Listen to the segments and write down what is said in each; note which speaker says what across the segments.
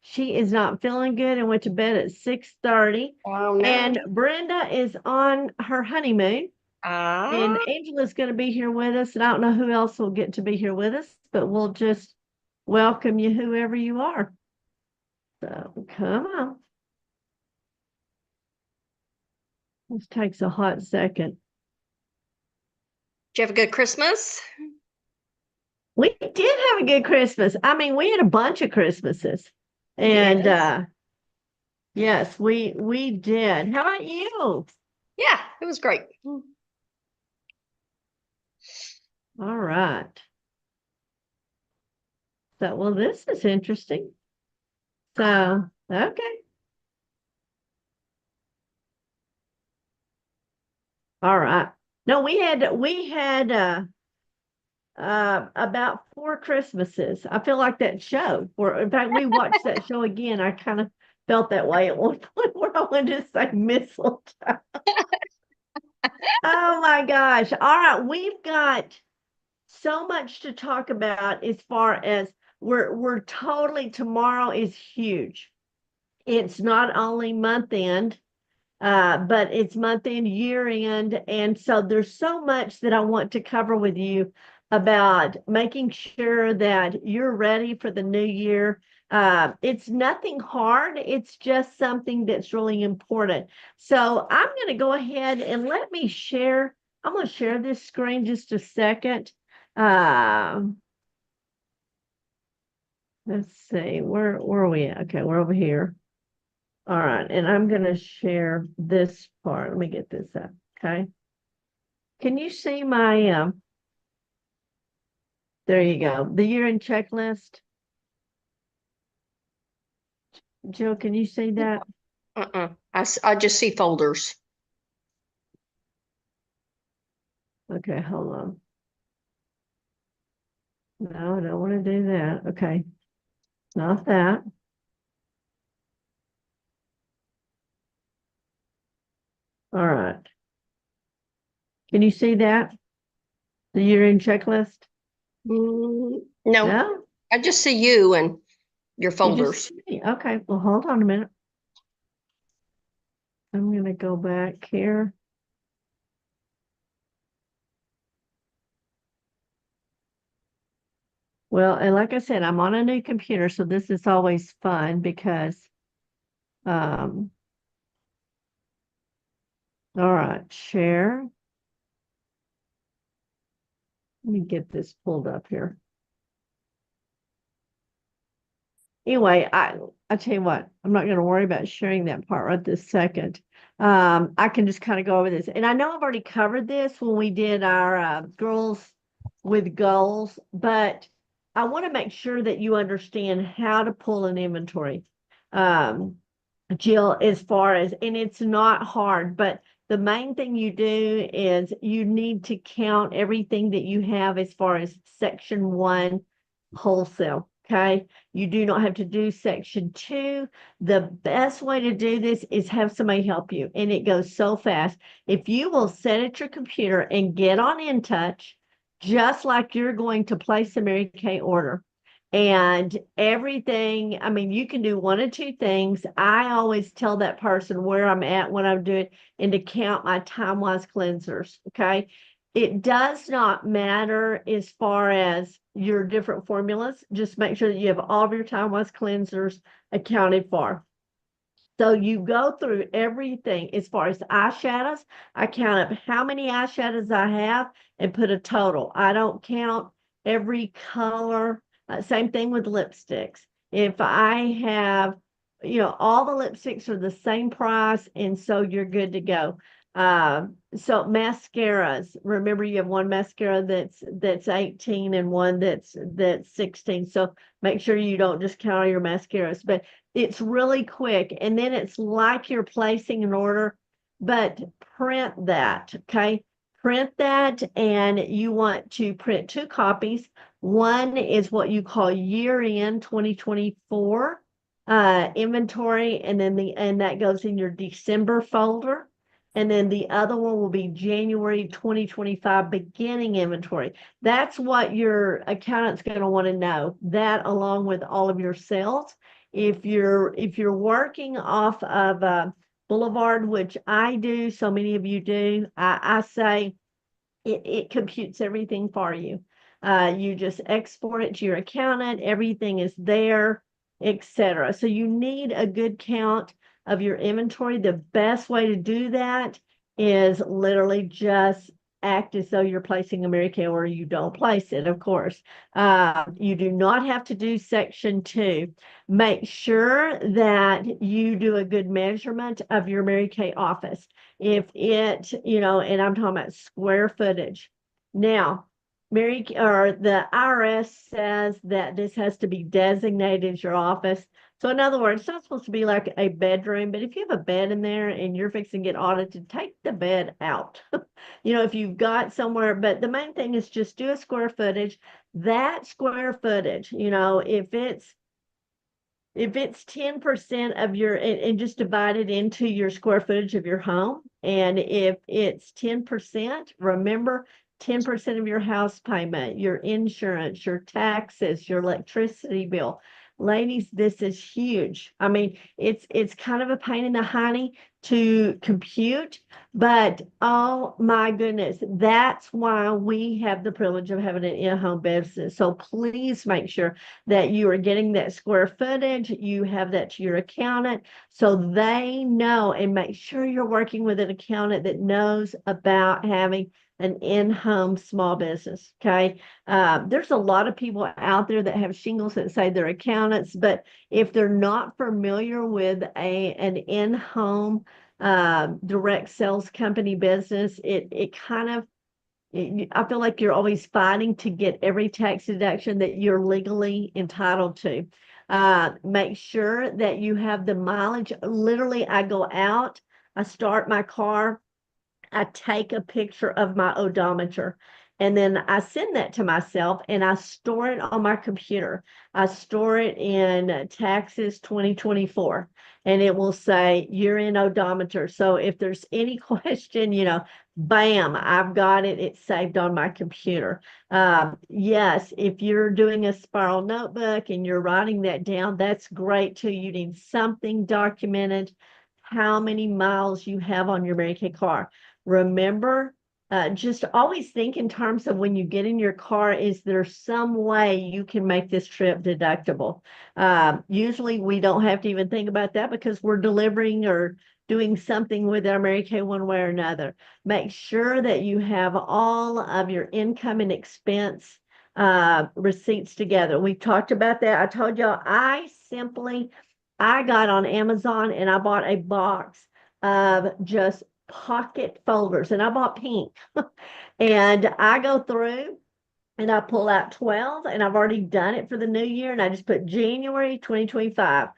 Speaker 1: She is not feeling good and went to bed at 6:30.
Speaker 2: Oh no.
Speaker 1: And Brenda is on her honeymoon. And
Speaker 2: Ah,
Speaker 1: Angela's going to be here with us. And I don't know who else will get to be here with us, but we'll just welcome you, whoever you are. So come on. This takes a hot second.
Speaker 2: did you have a good Christmas?
Speaker 1: We did have a good Christmas. I mean, we had a bunch of Christmases. And
Speaker 2: Yes.
Speaker 1: yes, we did. How about you?
Speaker 2: Yeah, it was great.
Speaker 1: All right. So, well, this is interesting. So, okay. All right. No, we had about four Christmases. I feel like that show. Or in fact, we watched that show again. I kind of felt that way at one point where I wanted to say mistletoe. Oh my gosh. All right, we've got so much to talk about as far as we're totally tomorrow is huge. It's not only month end, but it's month end, year end. And so there's so much that I want to cover with you about making sure that you're ready for the new year. It's nothing hard, it's just something that's really important. So I'm going to go ahead and let me share. I'm going to share this screen just a second. Um, let's see, where are we at? Okay, we're over here. All right, and I'm going to share this part. Let me get this up. Okay. Can you see my, there you go, the year-end checklist? Jill, can you see that?
Speaker 2: Uh-uh. I just see folders.
Speaker 1: Okay, hold on. No, I don't want to do that. Okay, not that. All right. Can you see that? The year-end checklist?
Speaker 2: No,
Speaker 1: No?
Speaker 2: I just see you and your
Speaker 1: You just
Speaker 2: folders.
Speaker 1: see me. Okay, well, hold on a minute. I'm going to go back here. Well, and like I said, I'm on a new computer, so this is always fun because, um, all right, share. Let me get this pulled up here. Anyway, I tell you what, I'm not going to worry about sharing that part right this second. I can just kind of go over this, and I know I've already covered this when we did our girls with goals, but I want to make sure that you understand how to pull an inventory. Um, Jill, as far as, and it's not hard, but the main thing you do is you need to count everything that you have as far as section one wholesale. Okay. You do not have to do section two. The best way to do this is have somebody help you, and it goes so fast. If you will sit at your computer and get on InTouch, just like you're going to place a Mary Kay order, and everything, I mean, you can do one of two things. I always tell that person where I'm at when I'm doing and to count my time wise cleansers. Okay. It does not matter as far as your different formulas. Just make sure that you have all of your time wise cleansers accounted for. So you go through everything as far as eyeshadows. I count up how many eyeshadows I have and put a total. I don't count every color. Same thing with lipsticks. If I have, all the lipsticks are the same price, and so you're good to go. So mascaras, remember you have one mascara that's 18 and one that's 16. So make sure you don't just count all your mascaras. But it's really quick, and then it's like you're placing an order, but print that. Okay. Print that, and you want to print two copies. One is what you call year end 2024 inventory, and that goes in your December folder. And then the other one will be January 2025 beginning inventory. That's what your accountant's going to want to know, that along with all of your sales. If you're working off of Boulevard, which I do, so many of you do, I say it computes everything for you. You just export it to your accountant, everything is there, etc. So you need a good count of your inventory. The best way to do that is literally just act as though you're placing a Mary Kay order. You don't place it, of course. You do not have to do section 2. Make sure that you do a good measurement of your Mary Kay office. If it, and I'm talking about square footage. Now, the IRS says that this has to be designated as your office. So in other words, it's not supposed to be like a bedroom, but if you have a bed in there and you're fixing to get audited, take the bed out. If you've got somewhere, but the main thing is just do a square footage. That square footage, if it's 10% of your, and just divide it into your square footage of your home. And if it's 10%, remember 10% of your house payment, your insurance, your taxes, your electricity bill. Ladies, this is huge. I mean, it's kind of a pain in the hiney to compute, but oh my goodness, that's why we have the privilege of having an in-home business. So please make sure that you are getting that square footage, you have that to your accountant so they know, and make sure you're working with an accountant that knows about having an in-home small business. Okay. There's a lot of people out there that have shingles that say they're accountants, but if they're not familiar with an in-home direct sales company business, it kind of, I feel like you're always fighting to get every tax deduction that you're legally entitled to. Make sure that you have the mileage. Literally, I go out, I start my car, I take a picture of my odometer, and then I send that to myself and I store it on my computer. I store it in taxes 2024, and it will say you're in odometer. So if there's any question, bam, I've got it. It's saved on my computer. Yes, if you're doing a spiral notebook and you're writing that down, that's great too. You need something documented, how many miles you have on your Mary Kay car. Remember, just always think in terms of when you get in your car, is there some way you can make this trip deductible? Usually we don't have to even think about that because we're delivering or doing something with our Mary Kay one way or another. Make sure that you have all of your income and expense receipts together. We've talked about that. I told y'all I got on Amazon and I bought a box of just pocket folders, and I bought pink. And I go through and I pull out 12, and I've already done it for the new year, and I just put January 2025,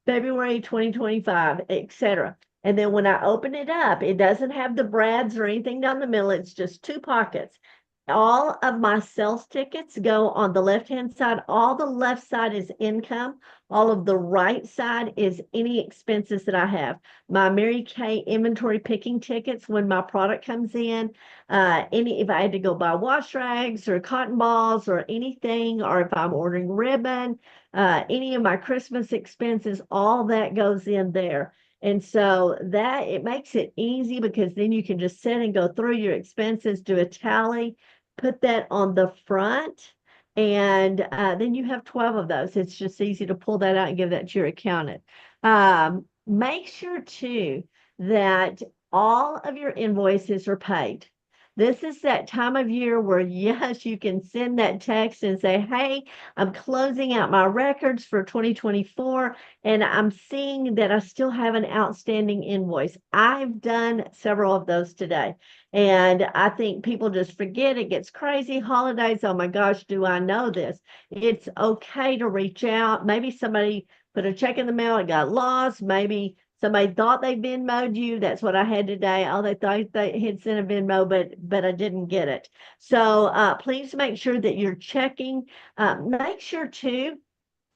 Speaker 1: February 2025, etc. And then when I open it up, it doesn't have the brads or anything down the middle. It's just 2 pockets. All of my sales tickets go on the left-hand side. All the left side is income. All of the right side is any expenses that I have. My Mary Kay inventory picking tickets when my product comes in, if I had to go buy wash rags or cotton balls or anything, or if I'm ordering ribbon, any of my Christmas expenses, all that goes in there. And so that it makes it easy because then you can just sit and go through your expenses, do a tally, put that on the front, and then you have 12 of those. It's just easy to pull that out and give that to your accountant. Make sure too that all of your invoices are paid. This is that time of year where, yes, you can send that text and say, hey, I'm closing out my records for 2024, and I'm seeing that I still have an outstanding invoice. I've done several of those today. And I think people just forget, it gets crazy. Holidays, oh my gosh, do I know this? It's okay to reach out. Maybe somebody put a check in the mail, it got lost. Maybe somebody thought they Venmo'd you. That's what I had today. Oh, they thought they had sent a Venmo, but I didn't get it. So please make sure that you're checking. Make sure too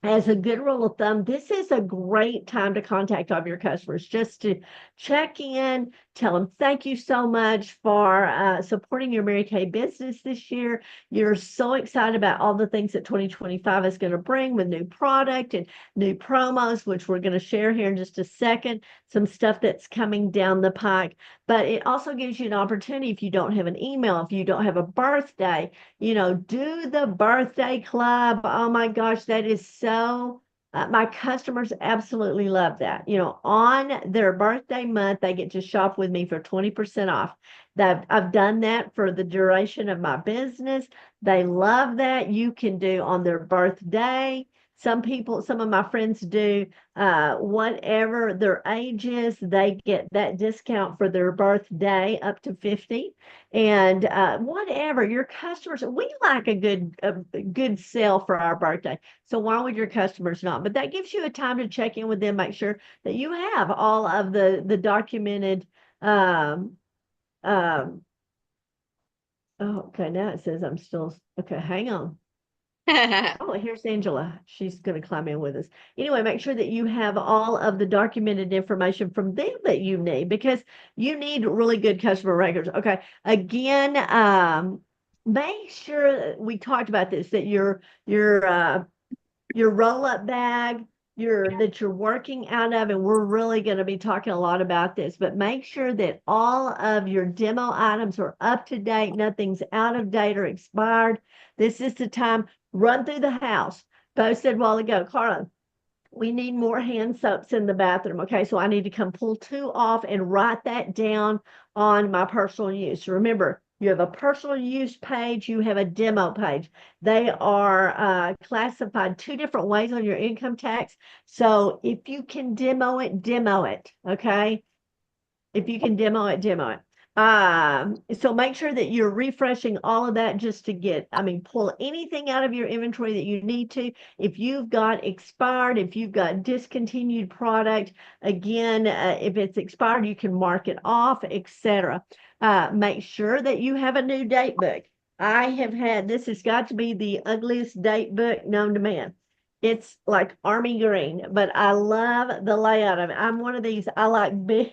Speaker 1: as a good rule of thumb, this is a great time to contact all of your customers just to check in, tell them thank you so much for supporting your Mary Kay business this year. You're so excited about all the things that 2025 is going to bring with new product and new promos, which we're going to share here in just a second, some stuff that's coming down the pike. But it also gives you an opportunity if you don't have an email, if you don't have a birthday, do the birthday club. Oh my gosh, that is so, my customers absolutely love that. On their birthday month, they get to shop with me for 20% off. That I've done that for the duration of my business. They love that. You can do on their birthday. Some of my friends do whatever their age is, they get that discount for their birthday up to 50. And whatever your customers, we like a good sale for our birthday. So why would your customers not? But that gives you a time to check in with them, make sure that you have all of the documented. Um, um, oh, okay. Now it says I'm still okay. Hang on. Oh, here's Angela. She's going to climb in with us. Anyway, make sure that you have all of the documented information from them that you need because you need really good customer records. Okay. Again, make sure we talked about this that your roll-up bag that you're working out of, and we're really going to be talking a lot about this, but make sure that all of your demo items are up to date, nothing's out of date or expired. This is the time, run through the house. Bo said a while ago, Carla, we need more hand soaps in the bathroom. Okay, so I need to come pull 2 off and write that down on my personal use. Remember, you have a personal use page, you have a demo page. They are classified 2 different ways on your income tax. So if you can demo it, demo it. Okay. If you can demo it, demo it. So make sure that you're refreshing all of that just to pull anything out of your inventory that you need to. If you've got expired, if you've got discontinued product, again, if it's expired, you can mark it off, etc. Make sure that you have a new date book. This has got to be the ugliest date book known to man. It's like army green, but I love the layout of it. I'm one of these, I like big,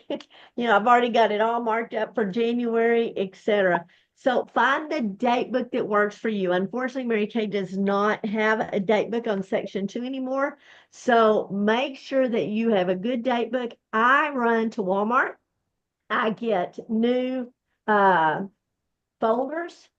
Speaker 1: I've already got it all marked up for January, etc. So find the date book that works for you. Unfortunately, Mary Kay does not have a date book on section 2 anymore. So make sure that you have a good date book. I run to Walmart. I get new folders.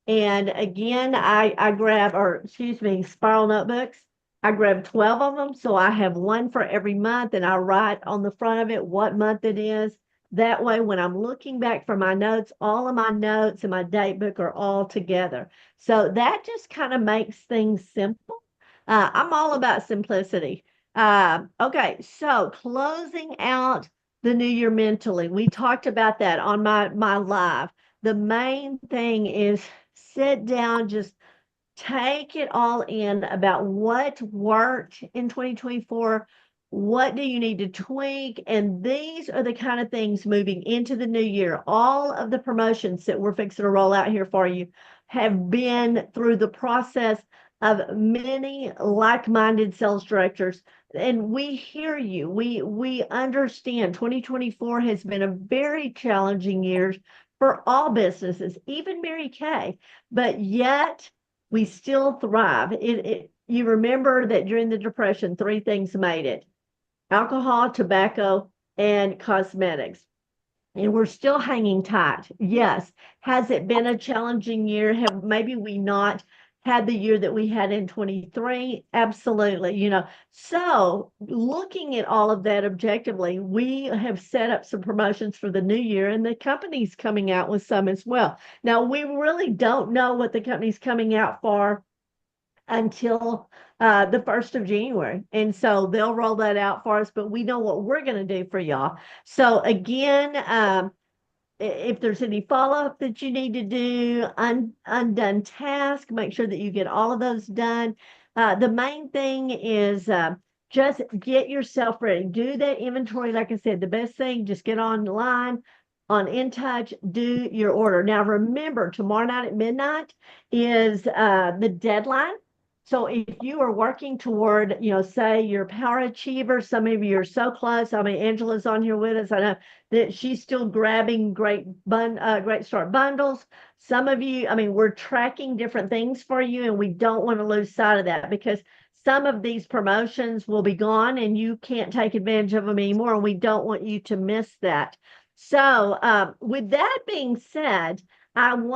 Speaker 1: And again, I grab, or excuse me, spiral notebooks. I grab 12 of them. So I have one for every month and I write on the front of it what month it is. That way, when I'm looking back for my notes, all of my notes and my date book are all together. So that just kind of makes things simple. I'm all about simplicity. Okay, so closing out the new year mentally. We talked about that on my live. The main thing is sit down, just take it all in about what worked in 2024. What do you need to tweak? And these are the kind of things moving into the new year. All of the promotions that we're fixing to roll out here for you have been through the process of many like-minded sales directors. And we hear you. We understand 2024 has been a very challenging year for all businesses, even Mary Kay, but yet we still thrive. You remember that during the Depression, 3 things made it: alcohol, tobacco, and cosmetics. And we're still hanging tight. Yes. Has it been a challenging year? Have maybe we not had the year that we had in 23? Absolutely. So looking at all of that objectively, we have set up some promotions for the new year, and the company's coming out with some as well. Now, we really don't know what the company's coming out for until the 1st of January. And so they'll roll that out for us, but we know what we're going to do for y'all. So again, if there's any follow-up that you need to do, undone task, make sure that you get all of those done. The main thing is just get yourself ready. Do that inventory. Like I said, the best thing, just get online on InTouch, do your order. Now, remember, tomorrow night at midnight is the deadline. So if you are working toward, say you're a power achiever, some of you are so close. I mean, Angela's on here with us. I know that she's still grabbing great start bundles. Some of you, I mean, we're tracking different things for you, and we don't want to lose sight of that because some of these promotions will be gone and you can't take advantage of them anymore. And we don't want you to miss that. So, with that being said, I'm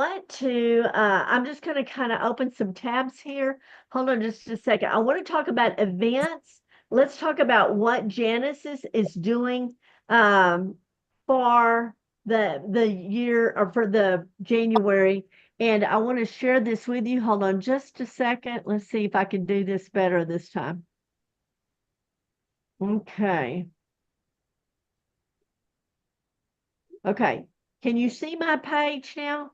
Speaker 1: just going to kind of open some tabs here. Hold on just a second. I want to talk about events. Let's talk about what Janice is doing for the year or for the January. And I want to share this with you. Hold on just a second. Let's see if I can do this better this time. Okay. Okay. Can you see my page now?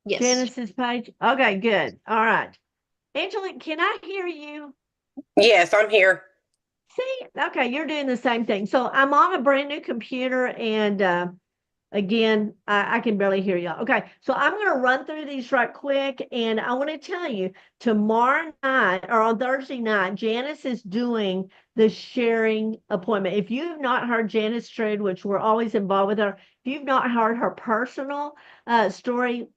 Speaker 2: Yes.
Speaker 1: Janice's page? Okay, good. All right. Angela, can I hear you?
Speaker 3: Yes, I'm here.
Speaker 1: See, okay, you're doing the same thing. So I'm on a brand new computer and again, I can barely hear y'all. Okay, so I'm going to run through these right quick and I want to tell you tomorrow night or on Thursday night, Janice is doing the sharing appointment. If you've not heard Janice Strode, which we're always involved with her, if you've not heard her personal story,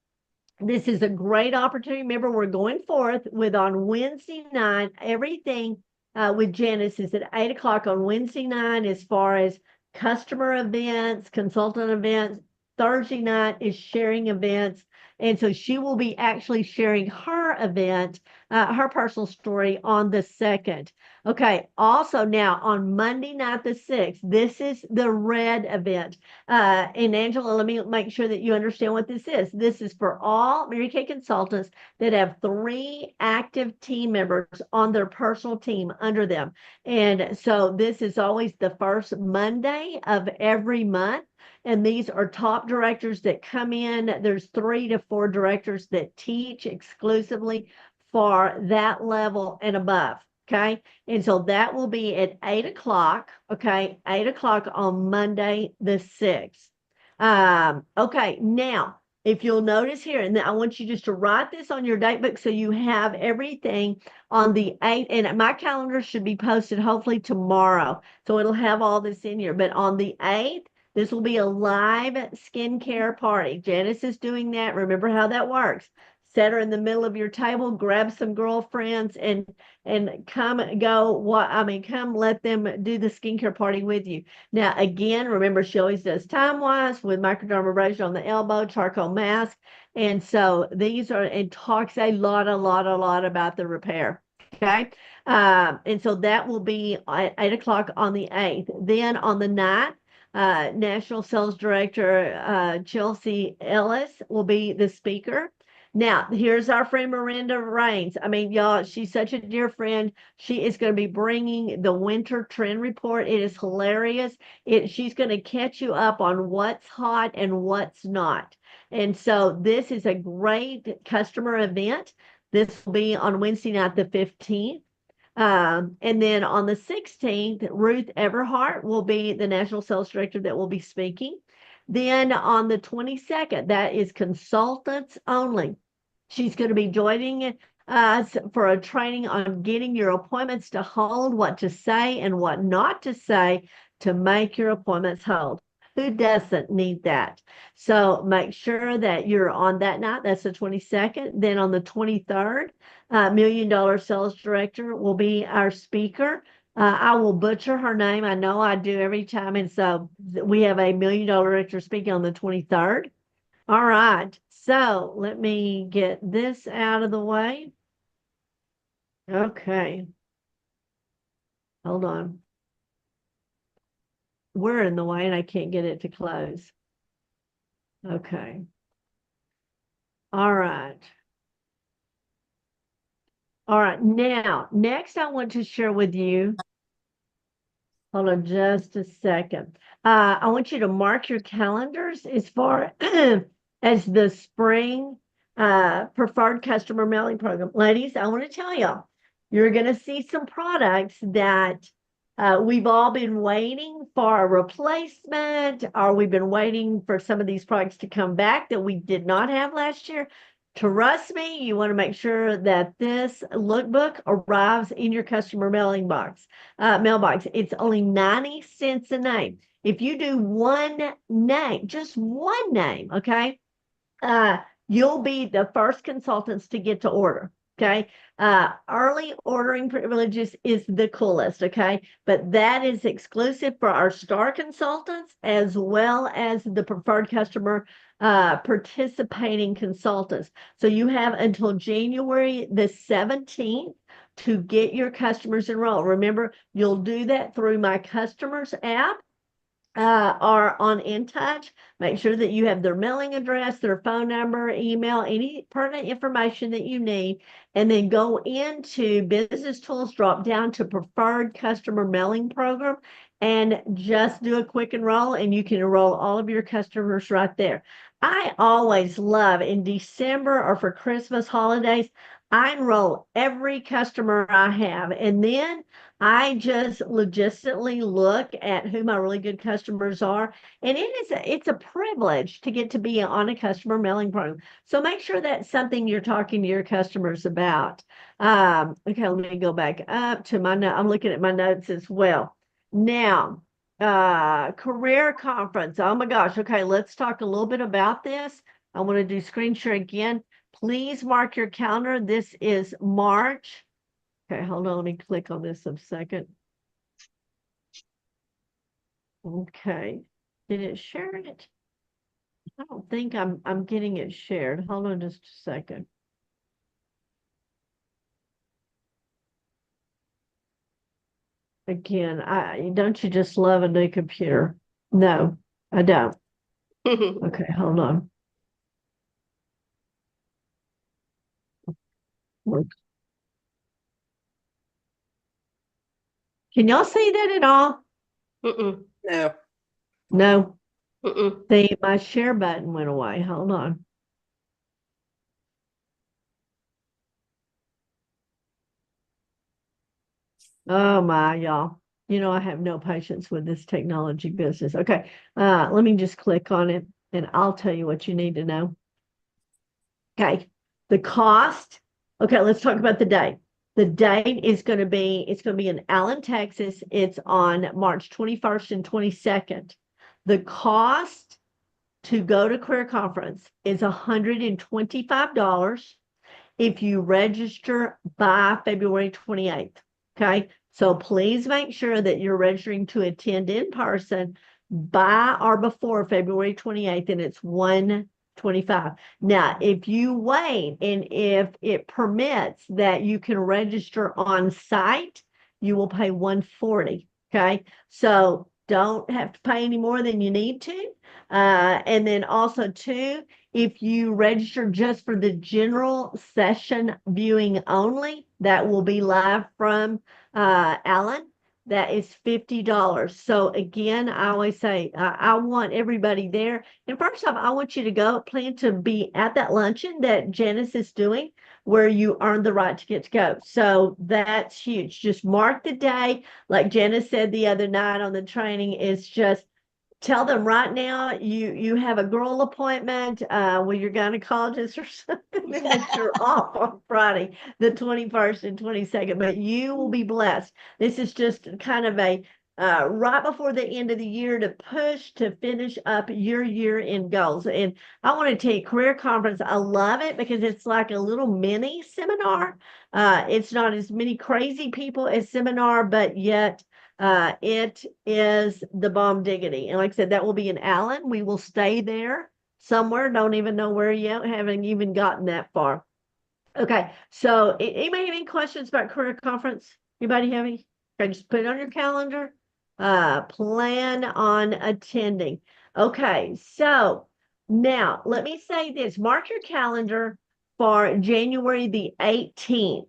Speaker 1: this is a great opportunity. Remember, we're going forth with on Wednesday night, everything with Janice is at 8 o'clock on Wednesday night as far as customer events, consultant events. Thursday night is sharing events. And so she will be actually sharing her event, her personal story on the 2nd. Okay. Also, now on Monday night, the 6th, this is the red event. And Angela, let me make sure that you understand what this is. This is for all Mary Kay consultants that have 3 active team members on their personal team under them. And so this is always the first Monday of every month. And these are top directors that come in. There's 3 to 4 directors that teach exclusively for that level and above. Okay. And so that will be at 8 o'clock. Okay. 8 o'clock on Monday, the 6th. Okay. Now, if you'll notice here, and I want you just to write this on your date book so you have everything on the 8th. And my calendar should be posted hopefully tomorrow. So it'll have all this in here. But on the 8th, this will be a live skincare party. Janice is doing that. Remember how that works. Set her in the middle of your table, grab some girlfriends and come let them do the skincare party with you. Now, again, remember she always does time-wise with microdermabrasion on the elbow, charcoal mask. And so and talks a lot about the repair. Okay. And so that will be at 8 o'clock on the 8th. Then on the 9th, National Sales Director Chelsea Ellis will be the speaker. Now, here's our friend Miranda Rains. I mean, y'all, she's such a dear friend. She is going to be bringing the winter trend report. It is hilarious. She's going to catch you up on what's hot and what's not. And so this is a great customer event. This will be on Wednesday night, the 15th. And then on the 16th, Ruth Everhart will be the National Sales Director that will be speaking. Then on the 22nd, that is consultants only. She's going to be joining us for a training on getting your appointments to hold, what to say and what not to say to make your appointments hold. Who doesn't need that? So make sure that you're on that night. That's the 22nd. Then on the 23rd, $1 Million Sales Director will be our speaker. I will butcher her name. I know I do every time. And so we have a $1 Million Director speaking on the 23rd. All right. So let me get this out of the way. Okay. Hold on. We're in the way and I can't get it to close. Okay. All right. All right. Now, next I want to share with you. Hold on just a second. I want you to mark your calendars as far as the spring preferred customer mailing program. Ladies, I want to tell y'all, you're going to see some products that we've all been waiting for a replacement, or we've been waiting for some of these products to come back that we did not have last year. Trust me, you want to make sure that this lookbook arrives in your customer mailbox. It's only 90 cents a name. If you do one name, just one name, okay, uh, you'll be the first consultants to get to order. Okay. Early ordering privileges is the coolest. Okay. But that is exclusive for our star consultants as well as the preferred customer participating consultants. So you have until January the 17th to get your customers enrolled. Remember, you'll do that through my customers app are on InTouch. Make sure that you have their mailing address, their phone number, email, any pertinent information that you need, and then go into Business Tools, drop down to Preferred Customer Mailing Program, and just do a quick enroll, and you can enroll all of your customers right there. I always love in December or for Christmas holidays, I enroll every customer I have, and then I just logistically look at who my really good customers are. And it's a privilege to get to be on a customer mailing program. So make sure that's something you're talking to your customers about. Okay, let me go back up to my note. I'm looking at my notes as well. Now, career conference. Oh my gosh. Okay, let's talk a little bit about this. I want to do screen share again. Please mark your calendar. This is March. Okay, hold on, let me click on this a second. Okay, did it share it? I don't think I'm getting it shared. Hold on just a second. Again, don't you just love a new computer? No, I don't. Okay, hold on. Can y'all see that at all?
Speaker 2: Mm-mm.
Speaker 3: No.
Speaker 1: No.
Speaker 2: Mm-mm.
Speaker 1: See, my share button went away. Hold on. Oh my, y'all. You know, I have no patience with this technology business. Okay, let me just click on it and I'll tell you what you need to know. Okay, the cost. Okay, let's talk about the date. The date is going to be, it's going to be in Allen, Texas. It's on March 21st and 22nd. The cost to go to Career Conference is $125 if you register by February 28th. Okay, so please make sure that you're registering to attend in person by or before February 28th, and it's $125. Now, if you wait and if it permits that you can register on site, you will pay $140. Okay, so don't have to pay any more than you need to. And then also too, if you register just for the general session viewing only, that will be live from Allen. That is $50. So again, I always say I want everybody there. And first off, I want you to plan to be at that luncheon that Janice is doing, where you earn the right to get to go. So that's huge. Just mark the day. Like Janice said the other night on the training, is just tell them right now you have a girl appointment with your gynecologist or something, and that you're off on Friday, the 21st and 22nd, but you will be blessed. This is just kind of a right before the end of the year to push to finish up your year-end goals. And I want to tell you, Career Conference, I love it because it's like a little mini seminar. It's not as many crazy people as seminar, but yet it is the bomb diggity. And like I said, that will be in Allen. We will stay there somewhere. Don't even know where yet. Haven't even gotten that far. Okay. So anybody have any questions about Career Conference? Anybody have any? Okay, just put it on your calendar. Plan on attending. Okay. So now let me say this. Mark your calendar for January the 18th.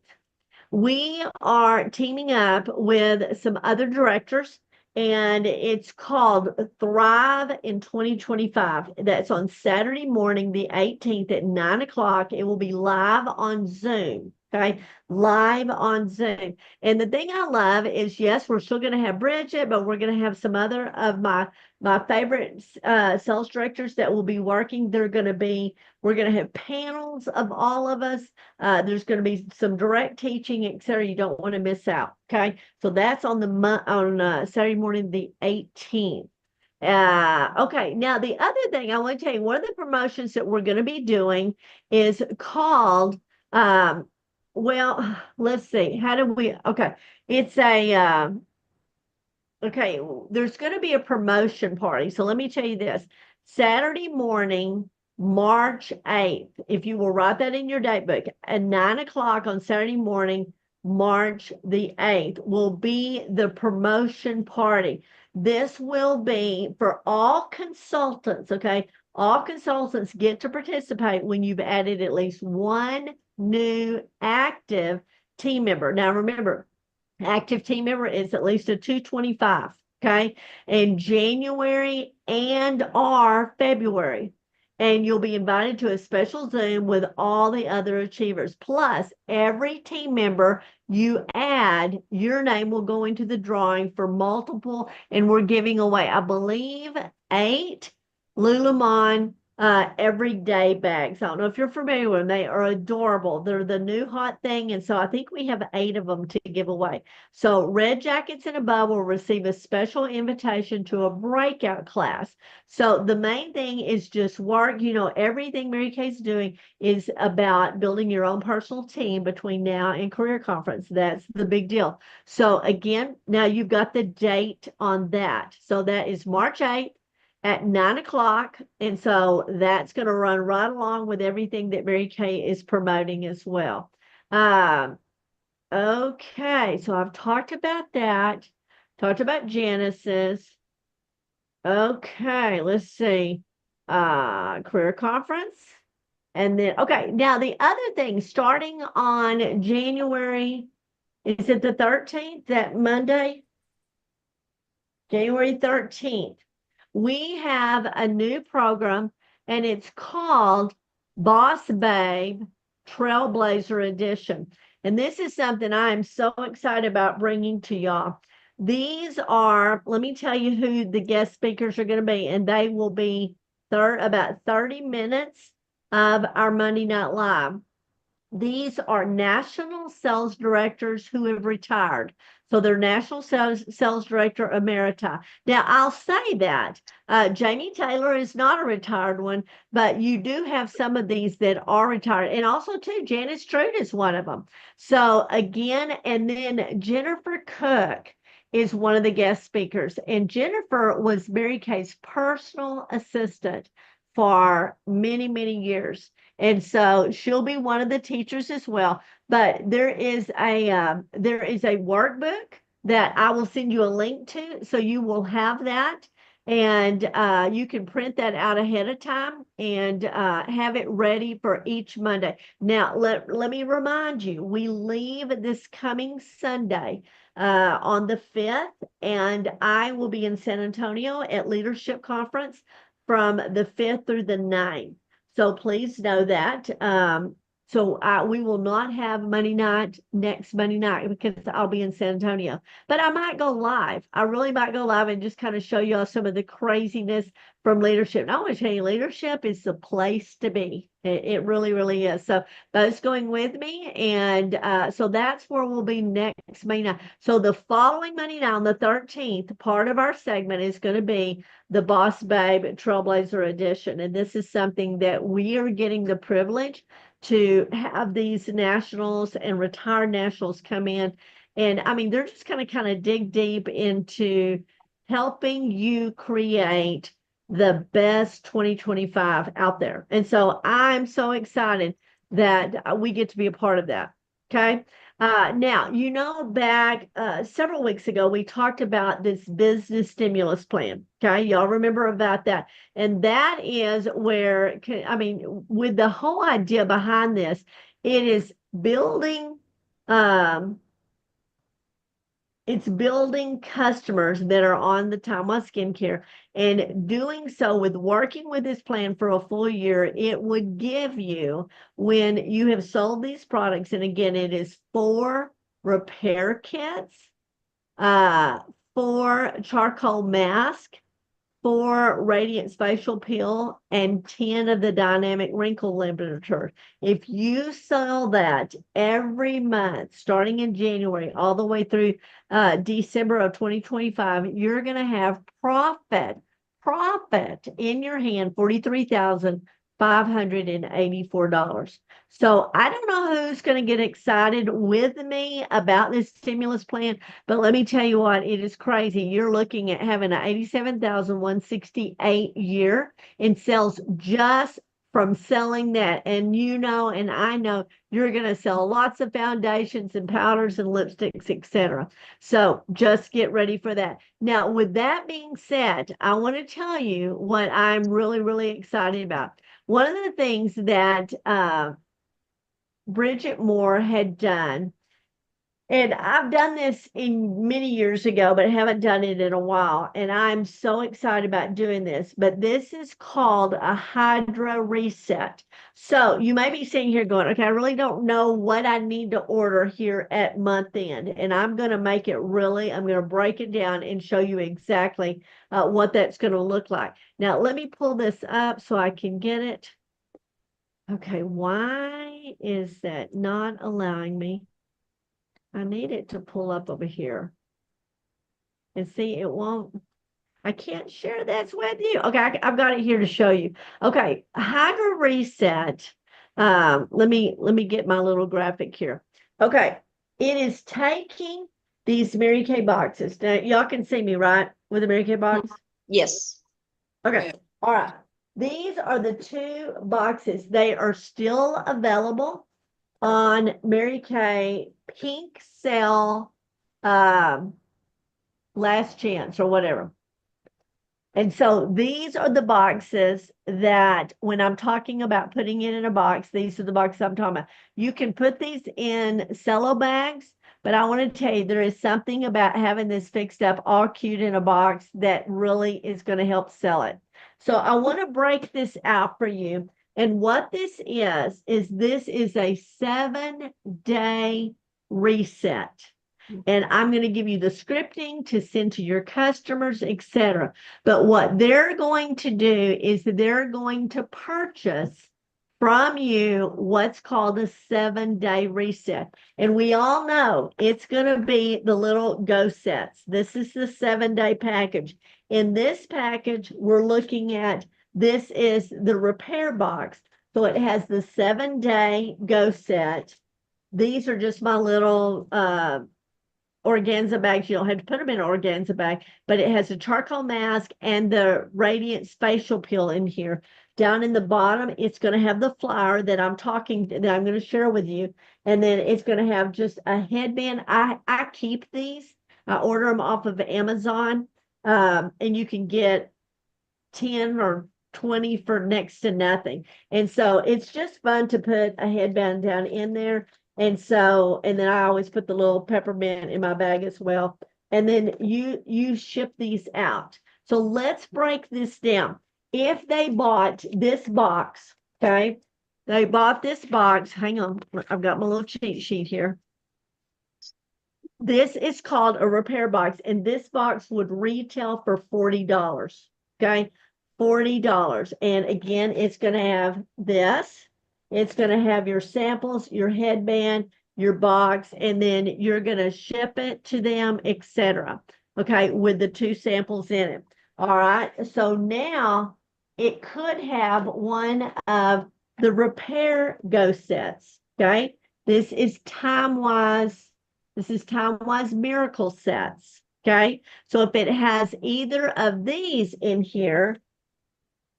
Speaker 1: We are teaming up with some other directors, and it's called Thrive in 2025. That's on Saturday morning, the 18th at 9 o'clock. It will be live on Zoom. Okay, live on Zoom. And the thing I love is, yes, we're still going to have Bridget, but we're going to have some other of my favorite sales directors that will be working. We're going to have panels of all of us. There's going to be some direct teaching, et cetera. You don't want to miss out. Okay, so that's on Saturday morning, the 18th. Okay, now the other thing I want to tell you, one of the promotions that we're going to be doing is called well, let's see. How do we? Okay, it's okay. There's going to be a promotion party. So let me tell you this: Saturday morning, March 8th. If you will write that in your date book, at 9 o'clock on Saturday morning, March the 8th, will be the promotion party. This will be for all consultants. Okay, all consultants get to participate when you've added at least one new active team member. Now, remember, active team member is at least a 225, okay, in January and or February. And you'll be invited to a special Zoom with all the other achievers. Plus, every team member you add, your name will go into the drawing for multiple, and we're giving away, I believe, 8 Lululemon everyday bags. I don't know if you're familiar with them. They are adorable. They're the new hot thing. And so I think we have 8 of them to give away. So Red Jackets and above will receive a special invitation to a breakout class. So the main thing is just work. You know, everything Mary Kay's doing is about building your own personal team between now and career conference. That's the big deal. So again, now you've got the date on that. So that is March 8th at 9 o'clock. And so that's going to run right along with everything that Mary Kay is promoting as well. Okay, so I've talked about that, talked about Genesis. Okay, let's see. Career conference. And then, okay, now the other thing, starting on January, is it the 13th, that Monday? January 13th. We have a new program, and it's called Boss Babe Trailblazer Edition. And this is something I am so excited about bringing to y'all. These are, let me tell you who the guest speakers are going to be, and they will be about 30 minutes of our Monday Night Live. These are national sales directors who have retired. So they're national sales director emerita. Now, I'll say that Jamie Taylor is not a retired one, but you do have some of these that are retired. And also, too, Janice Trude is one of them. So again, and then Jennifer Cook is one of the guest speakers. And Jennifer was Mary Kay's personal assistant for many, many years. And so she'll be one of the teachers as well. But there is a workbook that I will send you a link to, so you will have that, and you can print that out ahead of time and have it ready for each Monday. Now, let me remind you, we leave this coming Sunday on the 5th, and I will be in San Antonio at Leadership Conference from the 5th through the 9th. So please know that. So we will not have Monday night next Monday night because I'll be in San Antonio. But I might go live. I really might go live and just kind of show you all some of the craziness from leadership. And I want to tell you, leadership is the place to be. It really, really is. So Bo's going with me. And so that's where we'll be next Monday night. So the following Monday night on the 13th, part of our segment is going to be the Boss Babe Trailblazer Edition. And this is something that we are getting the privilege to have these nationals and retired nationals come in. And I mean, they're just going to kind of dig deep into helping you create the best 2025 out there. And so I'm so excited that we get to be a part of that. Okay. Now, you know, back several weeks ago, we talked about this business stimulus plan. Okay. Y'all remember about that. And that is where, I mean, with the whole idea behind this, it is building it's building customers that are on the Timeless Skincare, and doing so with working with this plan for a full year, it would give you, when you have sold these products, and again, it is 4 repair kits, 4 charcoal mask, 4 radiant facial peel, and 10 of the dynamic wrinkle limiter. If you sell that every month, starting in January, all the way through December of 2025, you're going to have profit in your hand, $43,584. So I don't know who's going to get excited with me about this stimulus plan, but let me tell you what, it is crazy. You're looking at having an 87,168 year in sales just from selling that. And you know, and I know you're going to sell lots of foundations and powders and lipsticks, etc. So just get ready for that. Now, with that being said, I want to tell you what I'm really, really excited about. One of the things that Bridget Moore had done, and I've done this in many years ago, but haven't done it in a while. And I'm so excited about doing this. But this is called a Hydra Reset. So you may be sitting here going, okay, I really don't know what I need to order here at month end. And I'm going to make it really, I'm going to break it down and show you exactly what that's going to look like. Now, let me pull this up so I can get it. Okay, why is that not allowing me? I need it to pull up over here. And see, it won't, I can't share this with you. Okay, I've got it here to show you. Okay, Hydra Reset. Let me get my little graphic here. Okay, it is taking these Mary Kay boxes. Now, y'all can see me, right? With the Mary Kay box?
Speaker 2: Yes.
Speaker 1: Okay,
Speaker 3: Yeah.
Speaker 1: all right. These are the 2 boxes. They are still available on Mary Kay Pink Sale Last Chance or whatever. And so these are the boxes that when I'm talking about putting it in a box, these are the boxes I'm talking about. You can put these in cello bags, but I want to tell you there is something about having this fixed up all cute in a box that really is going to help sell it. So I want to break this out for you. And what this is this is a 7-day reset. And I'm going to give you the scripting to send to your customers, etc. But what they're going to do is they're going to purchase from you what's called a 7-day reset. And we all know it's going to be the little go sets. This is the 7-day package. In this package, we're looking at, this is the repair box. So it has the 7-day go set. These are just my little organza bags. You don't have to put them in an organza bag, but it has a charcoal mask and the Radiant facial peel in here. Down in the bottom, it's going to have the flour that I'm going to share with you. And then it's going to have just a headband. I keep these. I order them off of Amazon. And you can get 10 or 20 for next to nothing. And so it's just fun to put a headband down in there. And so, and then I always put the little peppermint in my bag as well. And then you ship these out. So let's break this down. If they bought this box, okay, they bought this box. Hang on, I've got my little cheat sheet here. This is called a repair box, and this box would retail for $40. Okay, $40. And again, it's going to have this. It's going to have your samples, your headband, your box, and then you're going to ship it to them, etc. Okay, with the 2 samples in it. All right, so now it could have one of the repair go sets. Okay, this is Time-Wise. This is Time-Wise Miracle Sets. Okay, so if it has either of these in here,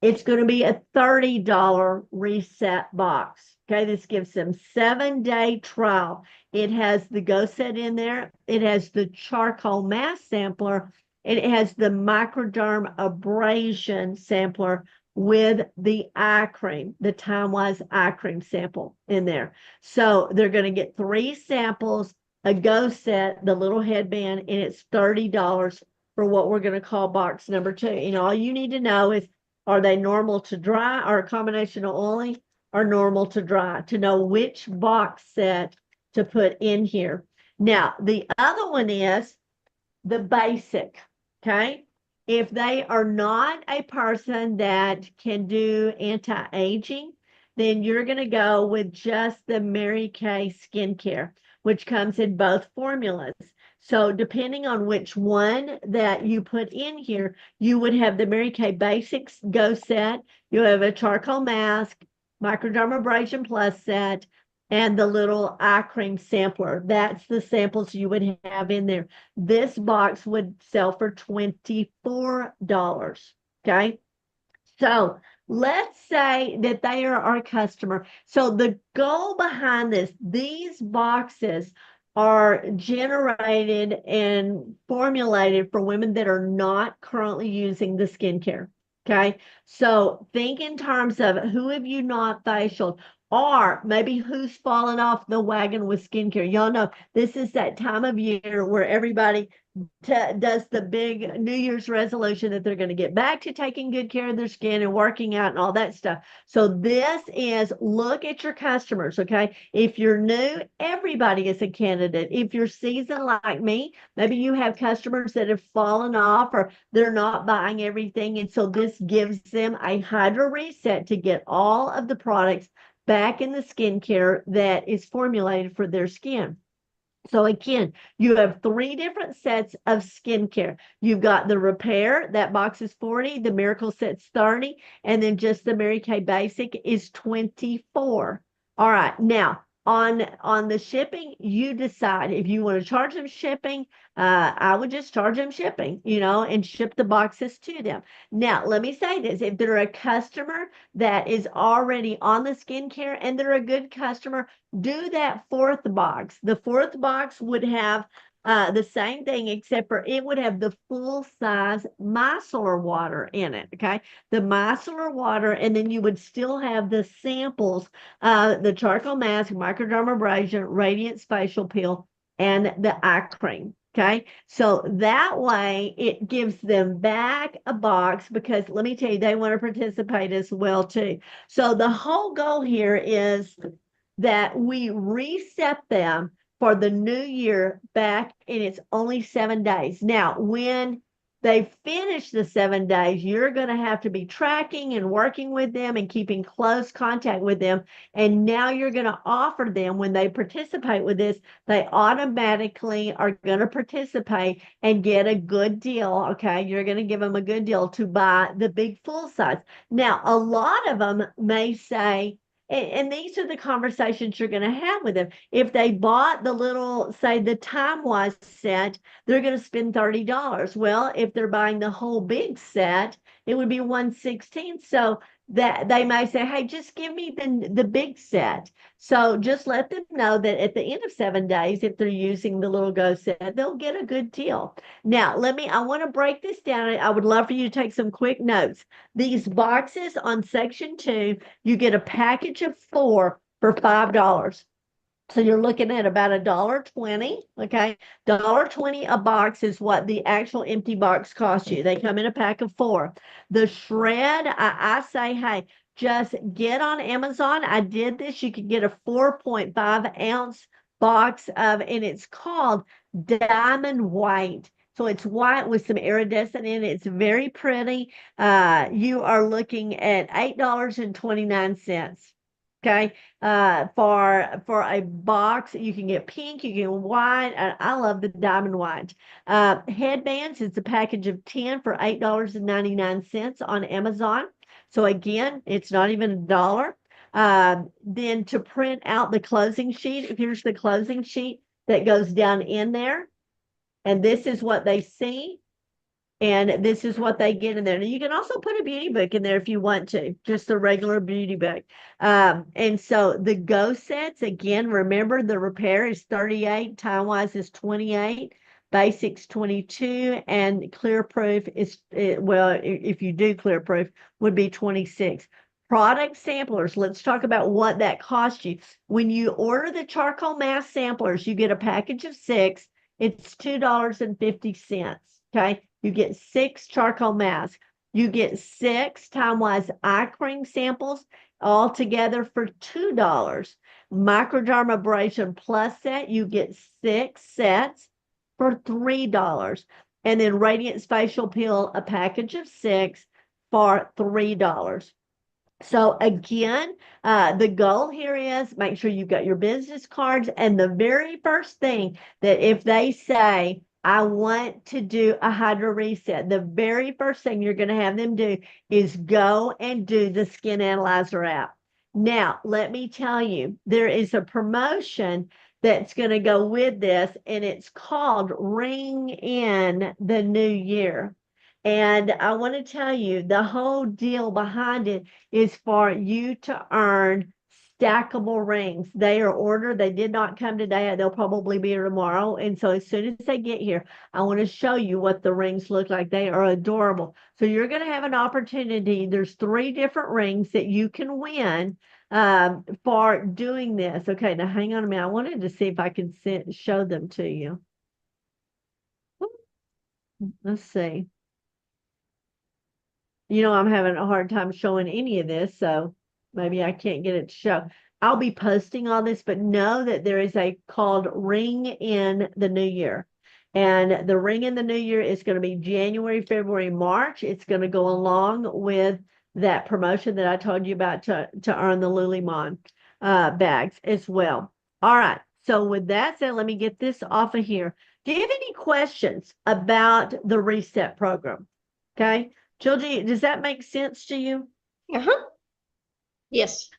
Speaker 1: it's going to be a $30 reset box. Okay, this gives them 7-day trial. It has the Go Set in there. It has the charcoal mask sampler. It has the Microderm abrasion sampler with the eye cream, the Time-Wise eye cream sample in there. So they're going to get 3 samples a Go set, the little headband, and it's $30 for what we're going to call box number 2. And all you need to know is, are they normal to dry or a combination of oily or normal to dry, to know which box set to put in here. Now, the other one is the basic, okay? If they are not a person that can do anti-aging, then you're going to go with just the Mary Kay skincare, which comes in both formulas. So depending on which one that you put in here, you would have the Mary Kay Basics Go set, you have a charcoal mask, microdermabrasion plus set, and the little eye cream sampler. That's the samples you would have in there. This box would sell for $24. Okay. So let's say that they are our customer. So the goal behind this, these boxes are generated and formulated for women that are not currently using the skincare. Okay. So think in terms of who have you not facialed, or maybe who's fallen off the wagon with skincare. Y'all know this is that time of year where everybody does the big New Year's resolution that they're going to get back to taking good care of their skin and working out and all that stuff. So this is, look at your customers, okay? If you're new, everybody is a candidate. If you're seasoned like me, maybe you have customers that have fallen off or they're not buying everything. And so this gives them a hydro reset to get all of the products back in the skincare that is formulated for their skin. So again, you have 3 different sets of skincare. You've got the repair, that box is 40, the miracle set's 30, and then just the Mary Kay Basic is 24. All right, now on the shipping, you decide if you want to charge them shipping. I would just charge them shipping, and ship the boxes to them. Now, let me say this, if they're a customer that is already on the skincare and they're a good customer, do that 4th box. The 4th box would have the same thing, except for it would have the full size micellar water in it. Okay. The micellar water, and then you would still have the samples, the charcoal mask, microdermabrasion, radiance facial peel, and the eye cream. Okay. So that way it gives them back a box, because let me tell you, they want to participate as well too. So the whole goal here is that we reset them for the new year back, and it's only 7 days. Now, when they finish the 7 days, you're going to have to be tracking and working with them and keeping close contact with them. And now you're going to offer them, when they participate with this, they automatically are going to participate and get a good deal. Okay. You're going to give them a good deal to buy the big full size. Now, a lot of them may say, and these are the conversations you're going to have with them. If they bought the little, say, the Time-Wise set, they're going to spend $30. Well, if they're buying the whole big set, it would be $116. So that they may say, hey, just give me the big set. So just let them know that at the end of 7 days, if they're using the little Go set, they'll get a good deal. Now, I want to break this down. I would love for you to take some quick notes. These boxes on section 2, you get a package of 4 for $5. So you're looking at about $1.20, okay? $1.20 a box is what the actual empty box costs you. They come in a pack of 4. The shred, I say, hey, just get on Amazon. I did this. You can get a 4.5 ounce box and it's called Diamond White. So it's white with some iridescent in it. It's very pretty. You are looking at $8.29. Okay, for a box, you can get pink, you can get white. I love the Diamond White. Headbands, it's a package of 10 for $8.99 on Amazon. So again, it's not even $1. Then to print out the closing sheet, here's the closing sheet that goes down in there. And this is what they see. And this is what they get in there. And you can also put a beauty book in there if you want to, just a regular beauty book. And so the Go sets, again, remember the repair is 38, Time-Wise is 28, Basics 22, and Clear Proof is, well, if you do Clear Proof, would be 26. Product samplers. Let's talk about what that costs you. When you order the charcoal mask samplers, you get a package of 6. It's $2.50. Okay. You get 6 charcoal masks. You get 6 Time-Wise eye cream samples all together for $2. Microdermabrasion plus set, you get 6 sets for $3. And then Radiance Facial Peel, a package of 6 for $3. So again, the goal here is make sure you've got your business cards. And the very first thing that if they say, I want to do a hydro reset, the very first thing you're going to have them do is go and do the Skin Analyzer app. Now, let me tell you, there is a promotion that's going to go with this, and it's called Ring in the New Year. And I want to tell you, the whole deal behind it is for you to earn stackable rings. They are ordered. They did not come today. They'll probably be here tomorrow. And so as soon as they get here, I want to show you what the rings look like. They are adorable. So you're going to have an opportunity. There's 3 different rings that you can win for doing this. Okay, now hang on a minute. I wanted to see if I can show them to you. Let's see. I'm having a hard time showing any of this, so maybe I can't get it to show. I'll be posting all this, but know that there is a called Ring in the New Year. And the Ring in the New Year is going to be January, February, March. It's going to go along with that promotion that I told you about to earn the Lulimon bags as well. All right. So with that said, let me get this off of here. Do you have any questions about the reset program? Okay. Children, does that make sense to you?
Speaker 2: Uh-huh. Yes.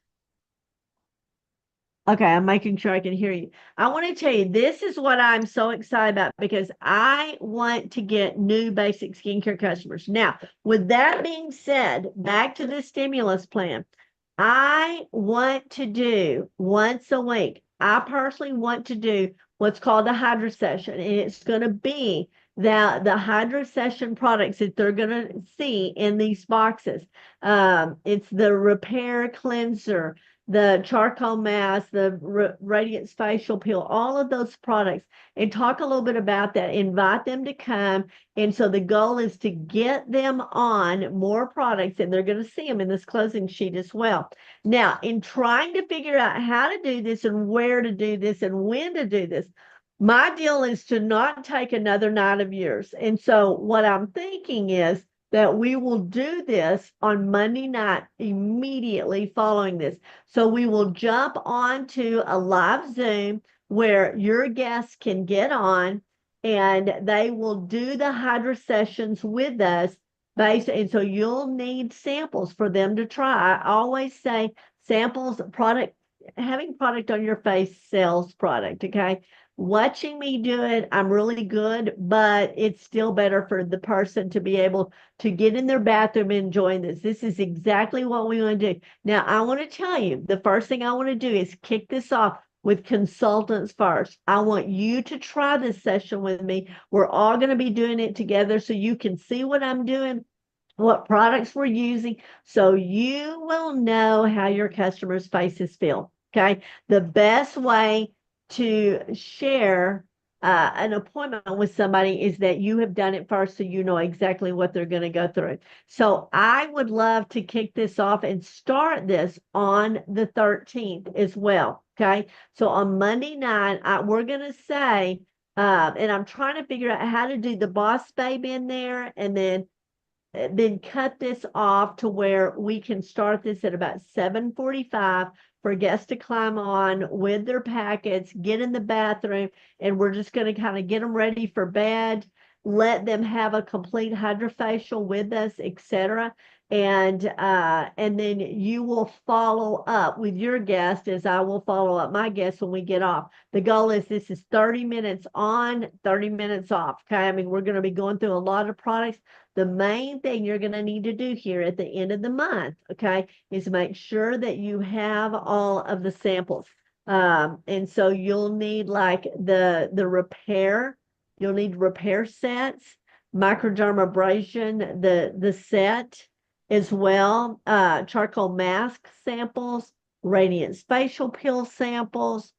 Speaker 1: Okay, I'm making sure I can hear you. I want to tell you, this is what I'm so excited about because I want to get new basic skincare customers. Now, with that being said, back to the stimulus plan, I want to do once a week. I personally want to do what's called a hydro session, and it's going to be the hydro session products that they're going to see in these boxes. It's the repair cleanser, the charcoal mask, the Radiance Facial Peel, all of those products, and talk a little bit about that. Invite them to come. And so the goal is to get them on more products, and they're going to see them in this closing sheet as well. Now, in trying to figure out how to do this and where to do this and when to do this, my deal is to not take another night of yours. And so what I'm thinking is that we will do this on Monday night immediately following this. So we will jump onto a live Zoom where your guests can get on and they will do the hydro sessions with us. And so you'll need samples for them to try. I always say samples, having product on your face sells product, okay? Watching me do it, I'm really good, but it's still better for the person to be able to get in their bathroom and join this. This is exactly what we want to do. Now, I want to tell you, the first thing I want to do is kick this off with consultants first. I want you to try this session with me. We're all going to be doing it together so you can see what I'm doing, what products we're using, so you will know how your customers' faces feel, okay? The best way to share an appointment with somebody is that you have done it first, so you know exactly what they're going to go through. So I would love to kick this off and start this on the 13th as well, okay? So on Monday night, we're going to say, and I'm trying to figure out how to do the Boss Babe in there and then cut this off to where we can start this at about 7:45 for guests to climb on with their packets, get in the bathroom, and we're just going to kind of get them ready for bed, let them have a complete hydrofacial with us, etc. And then you will follow up with your guest as I will follow up my guests when we get off. The goal is this is 30 minutes on, 30 minutes off. Okay. I mean, we're going to be going through a lot of products. The main thing you're going to need to do here at the end of the month, okay, is make sure that you have all of the samples. And so you'll need like the repair, you'll need repair sets, microdermabrasion, the set, as well, charcoal mask samples, radiant facial peel samples.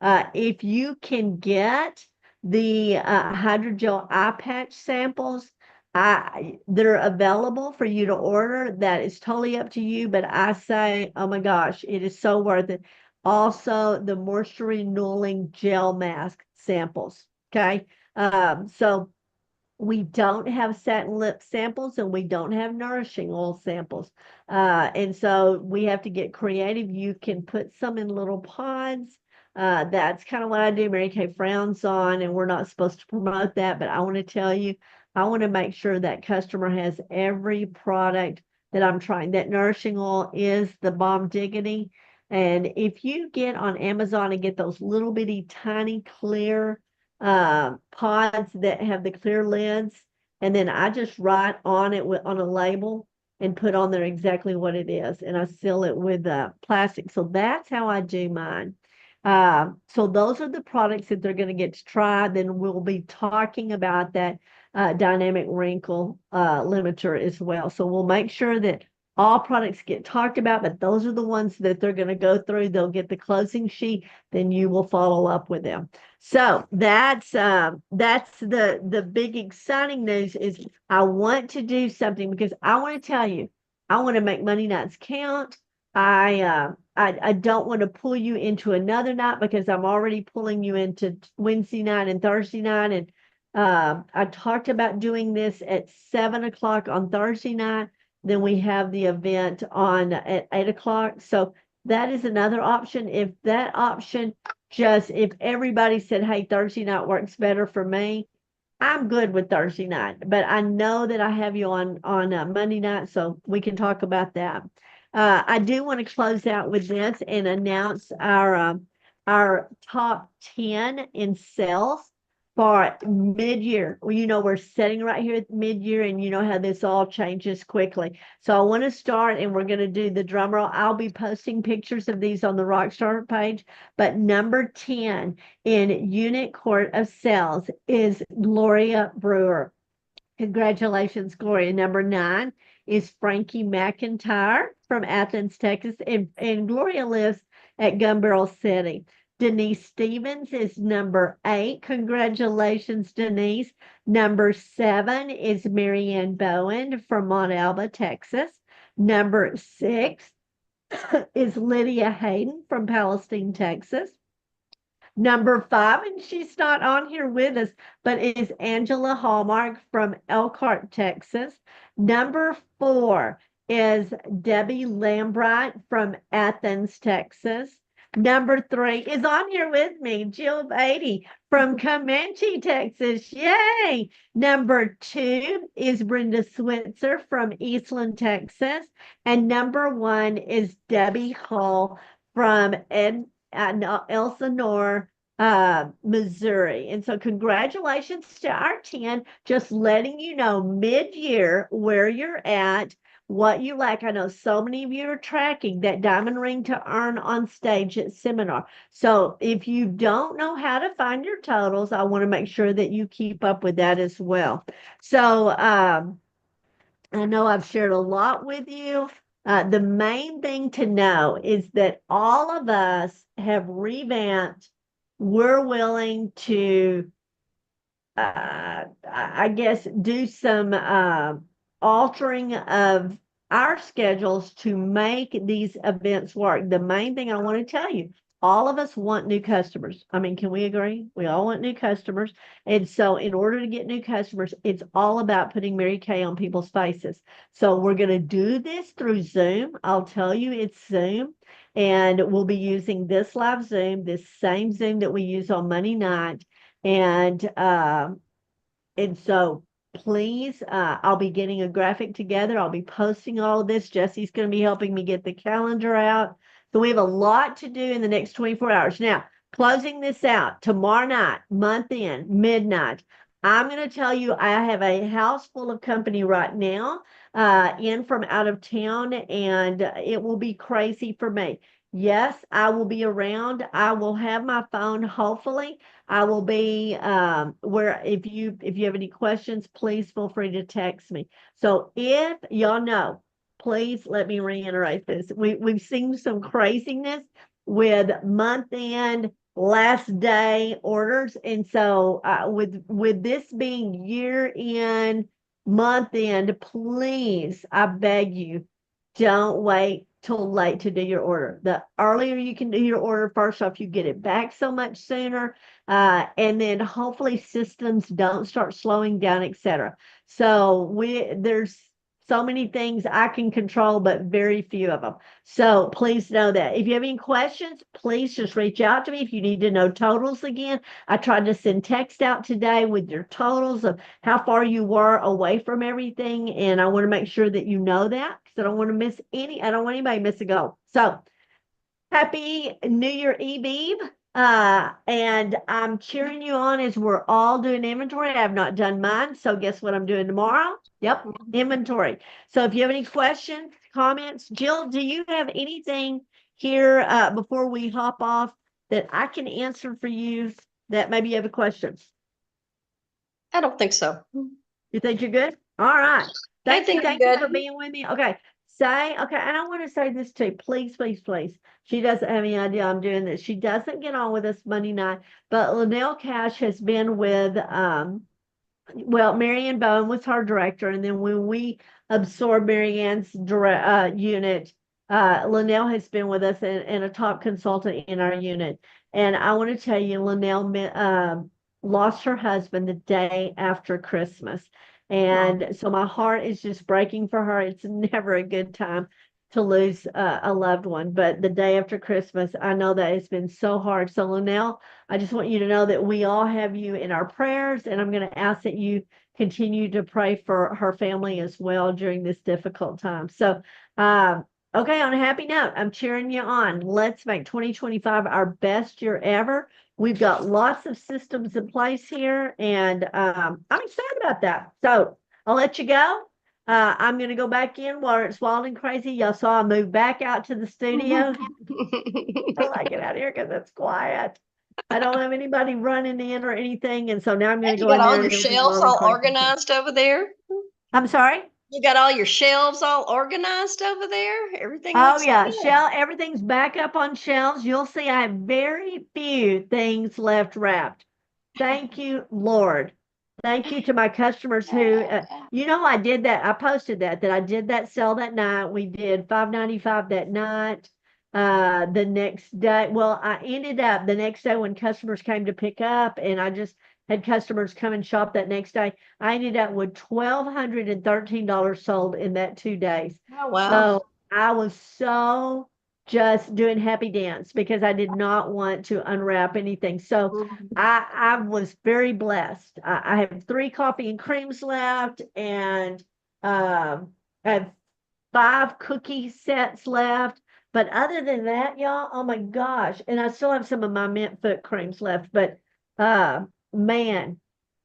Speaker 1: If you can get the hydrogel eye patch samples, they're available for you to order. That is totally up to you, but I say, oh my gosh, it is so worth it. Also, the moisture renewing gel mask samples. Okay. So we don't have satin lip samples and we don't have nourishing oil samples. And so we have to get creative. You can put some in little pods. That's kind of what I do. Mary Kay frowns on, and we're not supposed to promote that, but I want to tell you, I want to make sure that customer has every product that I'm trying. That nourishing oil is the bomb diggity. And if you get on Amazon and get those little bitty tiny clear pods that have the clear lids, and then I just write on it on a label and put on there exactly what it is, and I seal it with plastic. So that's how I do mine. So those are the products that they're going to get to try. Then we'll be talking about that dynamic wrinkle limiter as well. So we'll make sure that all products get talked about, but those are the ones that they're going to go through. They'll get the closing sheet, then you will follow up with them. So that's the big exciting news is I want to do something because I want to tell you, I want to make Monday nights count. I don't want to pull you into another night because I'm already pulling you into Wednesday night and Thursday night. And I talked about doing this at 7 o'clock on Thursday night. Then we have the event on at 8 o'clock. So that is another option. If that option if everybody said, hey, Thursday night works better for me, I'm good with Thursday night. But I know that I have you on Monday night, so we can talk about that. I do want to close out with this and announce our top 10 in sales for mid-year. Well, we're sitting right here at mid-year, and you know how this all changes quickly. So I want to start, and we're going to do the drum roll. I'll be posting pictures of these on the Rockstar page, but number 10 in unit quart of sales is Gloria Brewer. Congratulations, Gloria. Number 9 is Frankie McIntyre from Athens, Texas, and Gloria lives at Gun Barrel City. Denise Stevens is number 8. Congratulations, Denise. Number 7 is Marianne Bowen from Mont Alba, Texas. Number 6 is Lydia Hayden from Palestine, Texas. Number 5, and she's not on here with us, but is Angela Hallmark from Elkhart, Texas. Number 4 is Debbie Lambright from Athens, Texas. Number 3 is on here with me, Jill Beatty from Comanche, Texas. Yay! Number 2 is Brenda Switzer from Eastland, Texas. And number 1 is Debbie Hall from Elsinore, Missouri. And so congratulations to our 10, just letting you know mid-year where you're at, what you like. I know so many of you are tracking that diamond ring to earn on stage at seminar. So if you don't know how to find your totals, I want to make sure that you keep up with that as well. So I know I've shared a lot with you. The main thing to know is that all of us have revamped. We're willing to, I guess, do some altering of our schedules to make these events work. The main thing I want to tell you, all of us want new customers. I mean, can we agree? We all want new customers. And so in order to get new customers, it's all about putting Mary Kay on people's faces. So we're going to do this through Zoom. I'll tell you it's Zoom. And we'll be using this live Zoom, this same Zoom that we use on Monday night. And so please, I'll be getting a graphic together. I'll be posting all of this. Jesse's going to be helping me get the calendar out. So we have a lot to do in the next 24 hours. Now, closing this out, tomorrow night, month end, midnight, I'm going to tell you I have a house full of company right now in from out of town, and it will be crazy for me. Yes, I will be around. I will have my phone, hopefully. I will be where if you have any questions, please feel free to text me. So if y'all know, please let me reiterate this. We've seen some craziness with month end, last day orders. And so with this being year end, month end, please, I beg you, don't wait till late to do your order. The earlier you can do your order, first off, you get it back so much sooner. And then hopefully systems don't start slowing down, etc. So there's so many things I can control, but very few of them. So please know that. If you have any questions, please just reach out to me. If you need to know totals again, I tried to send text out today with your totals of how far you were away from everything. And I want to make sure that you know that because I don't want to miss I don't want anybody to miss a goal. So happy New Year Eve. And I'm cheering you on as we're all doing inventory. I have not done mine, so guess what I'm doing tomorrow? Yep, inventory. So if you have any questions, comments, Jill, do you have anything here before we hop off that I can answer for you that maybe you have a question?
Speaker 2: I don't think so.
Speaker 1: You think you're good? All right.
Speaker 2: I think I'm
Speaker 1: Thank you
Speaker 2: good.
Speaker 1: for being with me. Okay. And I want to say this too. Please, please, please. She doesn't have any idea I'm doing this. She doesn't get on with us Monday night, but Linnell Cash has been with Marianne Bowen was her director, and then when we absorbed Marianne's unit, Linnell has been with us and a top consultant in our unit. And I want to tell you, Linnell lost her husband the day after Christmas. And so my heart is just breaking for her. It's never a good time to lose a loved one, but the day after Christmas, I know that it's been so hard. So Linnell, I just want you to know that we all have you in our prayers, and I'm going to ask that you continue to pray for her family as well during this difficult time. So, okay, on a happy note, I'm cheering you on. Let's make 2025 our best year ever. We've got lots of systems in place here, and I'm excited about that. So I'll let you go. I'm going to go back in while it's wild and crazy. Y'all saw I moved back out to the studio. I like it out here because it's quiet. I don't have anybody running in or anything. And so now I'm going to
Speaker 2: You
Speaker 1: go in
Speaker 2: got
Speaker 1: there
Speaker 2: all
Speaker 1: and
Speaker 2: your
Speaker 1: it'll be
Speaker 2: shelves
Speaker 1: wild and
Speaker 2: all
Speaker 1: crazy.
Speaker 2: organized over there?
Speaker 1: I'm sorry?
Speaker 2: You got all your shelves all organized over there? Everything
Speaker 1: Oh
Speaker 2: looks
Speaker 1: yeah,
Speaker 2: good.
Speaker 1: everything's back up on shelves. You'll see I have very few things left wrapped. Thank you, Lord. Thank you to my customers who, I did that. I posted that I did that sale that night. We did $5.95 that night. The next day, well, I ended up the next day when customers came to pick up, and I just had customers come and shop that next day. I ended up with $1,213 sold in that 2 days.
Speaker 2: Oh, wow.
Speaker 1: So I was so just doing happy dance because I did not want to unwrap anything. So I was very blessed. I have 3 coffee and creams left, and I have 5 cookie sets left. But other than that, y'all, oh my gosh, and I still have some of my mint foot creams left. But man,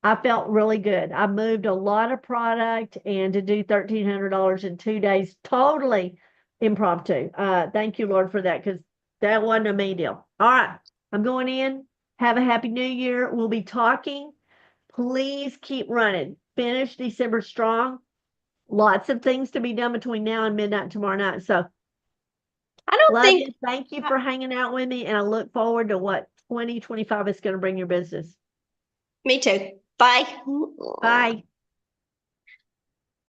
Speaker 1: I felt really good. I moved a lot of product, and to do $1,300 in 2 days, totally impromptu. Thank you, Lord, for that, because that wasn't a me deal. All right, I'm going in. Have a happy new year. We'll be talking. Please keep running. Finish December strong. Lots of things to be done between now and midnight tomorrow night. So
Speaker 2: I don't
Speaker 1: love
Speaker 2: think
Speaker 1: you. Thank you for hanging out with me, and I look forward to what 2025 is going to bring your business.
Speaker 2: me too. Bye.
Speaker 1: Bye.